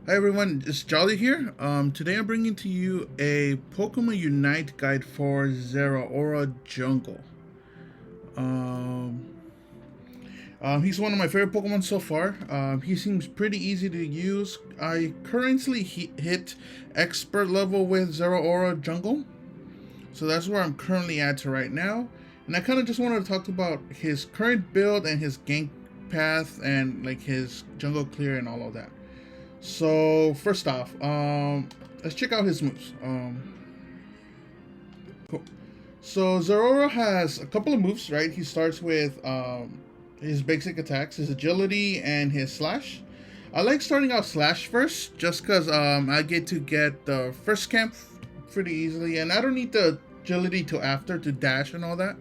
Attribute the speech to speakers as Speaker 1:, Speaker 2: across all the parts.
Speaker 1: Hi everyone, it's Jolly here. Today I'm bringing to you a Pokemon Unite guide for Zeraora Jungle. Um, he's one of my favorite Pokemon so far. He seems pretty easy to use. I currently hit expert level with Zeraora Jungle, so that's where I'm currently at right now. And I kind of just wanted to talk about his current build and his gank path and like his jungle clear and all of that. So first off, let's check out his moves. Cool. So Zeraora has a couple of moves, right? He starts with his basic attacks, his agility, and his slash. I like starting out slash first, just because I get the first camp pretty easily, and I don't need the agility till after to dash and all that.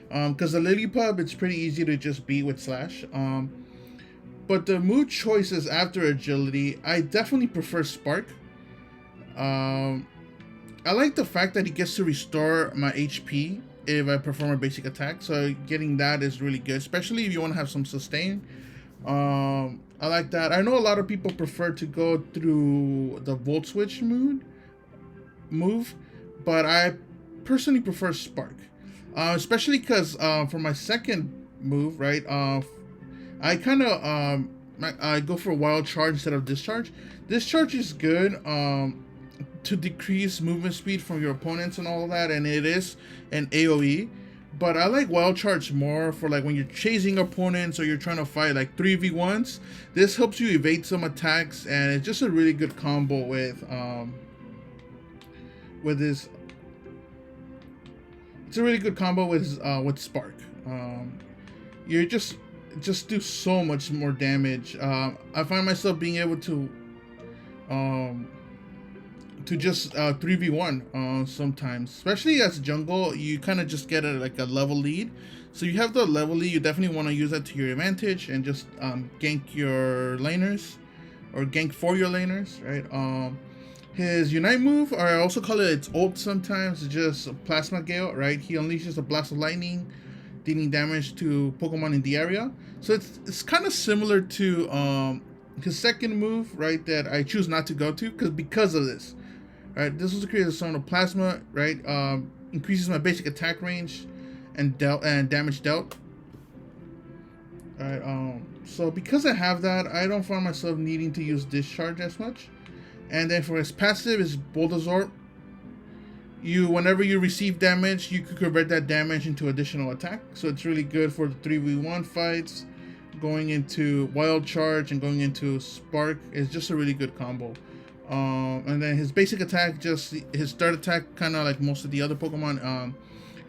Speaker 1: Because the Lily Pub, it's pretty easy to just beat with slash. But the move choices after agility, I definitely prefer Spark. Um, I like the fact that he gets to restore my HP if I perform a basic attack. So getting that is really good, especially if you want to have some sustain. I like that. I know a lot of people prefer to go through the Volt Switch move, but I personally prefer Spark, especially because for my second move, right? I kind of I go for wild charge instead of discharge. Discharge is good to decrease movement speed from your opponents and all of that, and it is an AOE. But I like wild charge more for like when you're chasing opponents or you're trying to fight like 3v1s. This helps you evade some attacks, and it's just a really good combo with this. It's a really good combo with Spark. You're just do so much more damage. I find myself being able um, to just 3v1 sometimes, especially as jungle. You kind of just get like a level lead. So you have the level lead. You definitely want to use that to your advantage and just gank your laners or gank for your laners, right? His Unite move, or I also call it its ult sometimes, is just Plasma Gale, right? He unleashes a blast of lightning, dealing damage to Pokemon in the area. So it's kind of similar to his second move, right? That I choose not to go to because of this, right? This was created a zone of plasma, right? Increases my basic attack range and damage dealt. Right. So because I have that, I don't find myself needing to use discharge as much. And then for his passive is Bulbasaur. Whenever you receive damage, you could convert that damage into additional attack. So it's really good for the 3v1 fights. Going into Wild Charge and going into Spark is just a really good combo. And then his basic attack, just his third attack, kind of like most of the other Pokemon.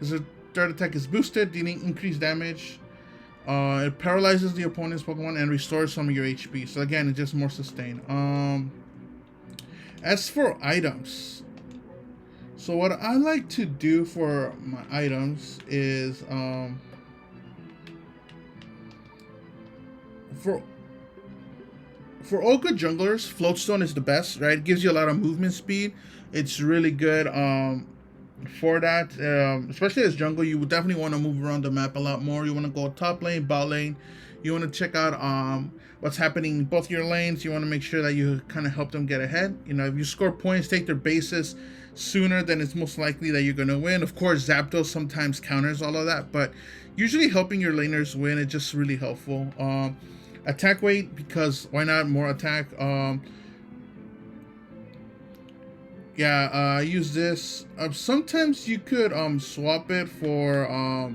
Speaker 1: His third attack is boosted, dealing increased damage. It paralyzes the opponent's Pokemon and restores some of your HP. So again, it's just more sustain. As for items, so what I like to do for my items is for all good junglers, Floatstone is the best, right? It gives you a lot of movement speed. It's really good for that. Especially as jungle, you would definitely want to move around the map a lot more. You want to go top lane, bot lane. You want to check out what's happening in both your lanes. You want to make sure that you kind of help them get ahead. You know, if you score points, take their bases sooner, then it's most likely that you're going to win. Of course, Zapdos sometimes counters all of that, but usually helping your laners win is just really helpful. Attack weight, because why not? More attack. Yeah, I use this. Sometimes you could swap it for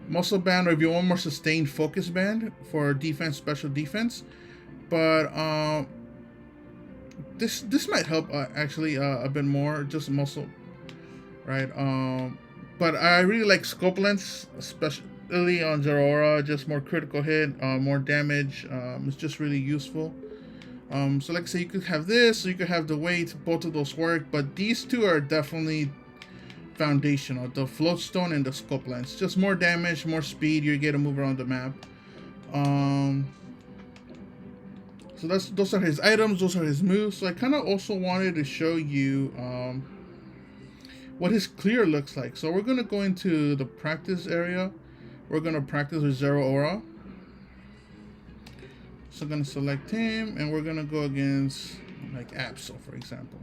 Speaker 1: muscle band, or if you want more sustained focus band for defense, special defense. But this might help actually a bit more, just muscle, right? But I really like scope length, especially on Zeraora. Just more critical hit, more damage. It's just really useful. So like I say, you could have this, or you could have the weight. Both of those work, but these two are definitely foundational. The Floatstone and the scope lens. Just more damage, more speed. You get to move around the map. So those are his items. Those are his moves. So I kind of also wanted to show you what his clear looks like. So we're gonna go into the practice area. We're gonna practice with So I'm gonna select him, and we're gonna go against like Absol, for example.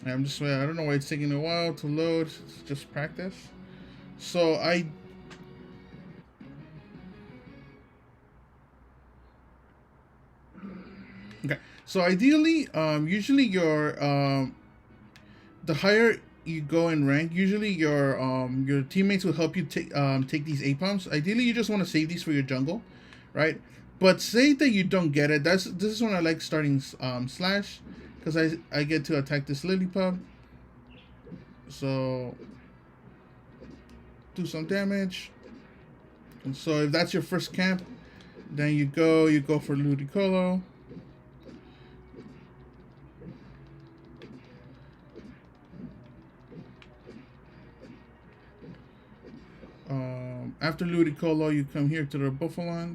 Speaker 1: I'm just, I don't know why it's taking a while to load. It's just practice. So okay. So ideally, usually the higher you go in rank, usually your teammates will help you take these A-pumps. Ideally, you just want to save these for your jungle, right? But say that you don't get it. This is when I like starting slash, because I get to attack this lily pub. So do some damage. And so if that's your first camp, then you go for Ludicolo. After Ludicolo, you come here to the Buffalo.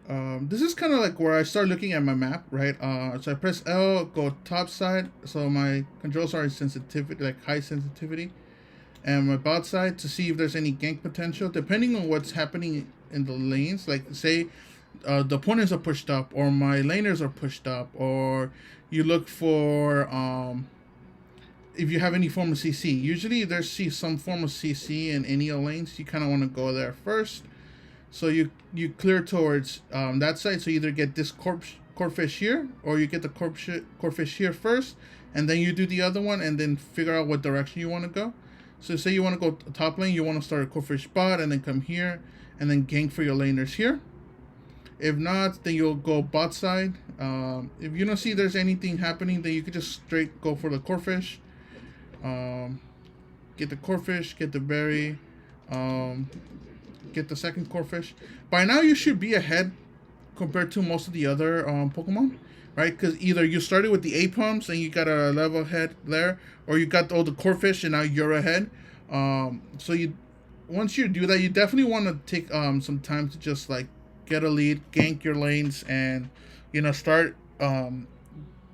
Speaker 1: Um, this is kind of like where I start looking at my map, right? So I press L, go top side, so my controls are sensitivity, like high sensitivity, and my bot side to see if there's any gank potential, depending on what's happening in the lanes. Like say, the opponents are pushed up, or my laners are pushed up, or you look for if you have any form of CC. Usually there's some form of CC in any lanes. You kind of want to go there first. So you clear towards that side. So you either get this corphish here, or you get the corphish here first, and then you do the other one, and then figure out what direction you want to go. So say you want to go top lane, you want to start a corphish bot, and then come here, and then gank for your laners here. If not, then you'll go bot side. If you don't see there's anything happening, then you could just straight go for the corphish. Get the corphish, get the berry, get the second corphish. By now you should be ahead compared to most of the other Pokemon, right? Because either you started with the A-pumps and you got a level ahead there, or you got all the corphish and now you're ahead. So once you do that, you definitely want to take some time to just like get a lead, gank your lanes, and start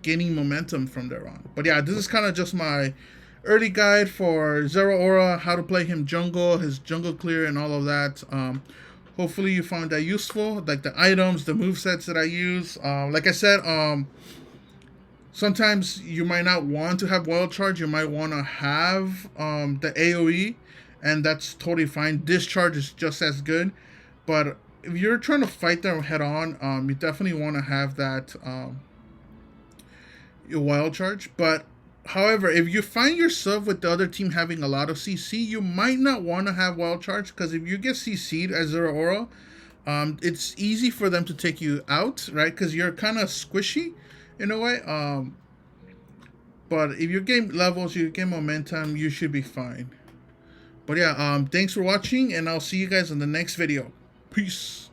Speaker 1: gaining momentum from there on. But yeah, this is kind of just my early guide for Zeraora, how to play him jungle, his jungle clear, and all of that. Hopefully you found that useful, like the items, the move sets that I use. Like I said, sometimes you might not want to have wild charge. You might want to have the AoE, and that's totally fine. Discharge is just as good, but if you're trying to fight them head on, you definitely want to have that your wild charge. But however, if you find yourself with the other team having a lot of CC, you might not want to have wild charge, because if you get CC'd as Zeraora, it's easy for them to take you out, right? Because you're kind of squishy in a way. But if you gain levels, you gain momentum, you should be fine. But yeah, thanks for watching, and I'll see you guys in the next video. Peace.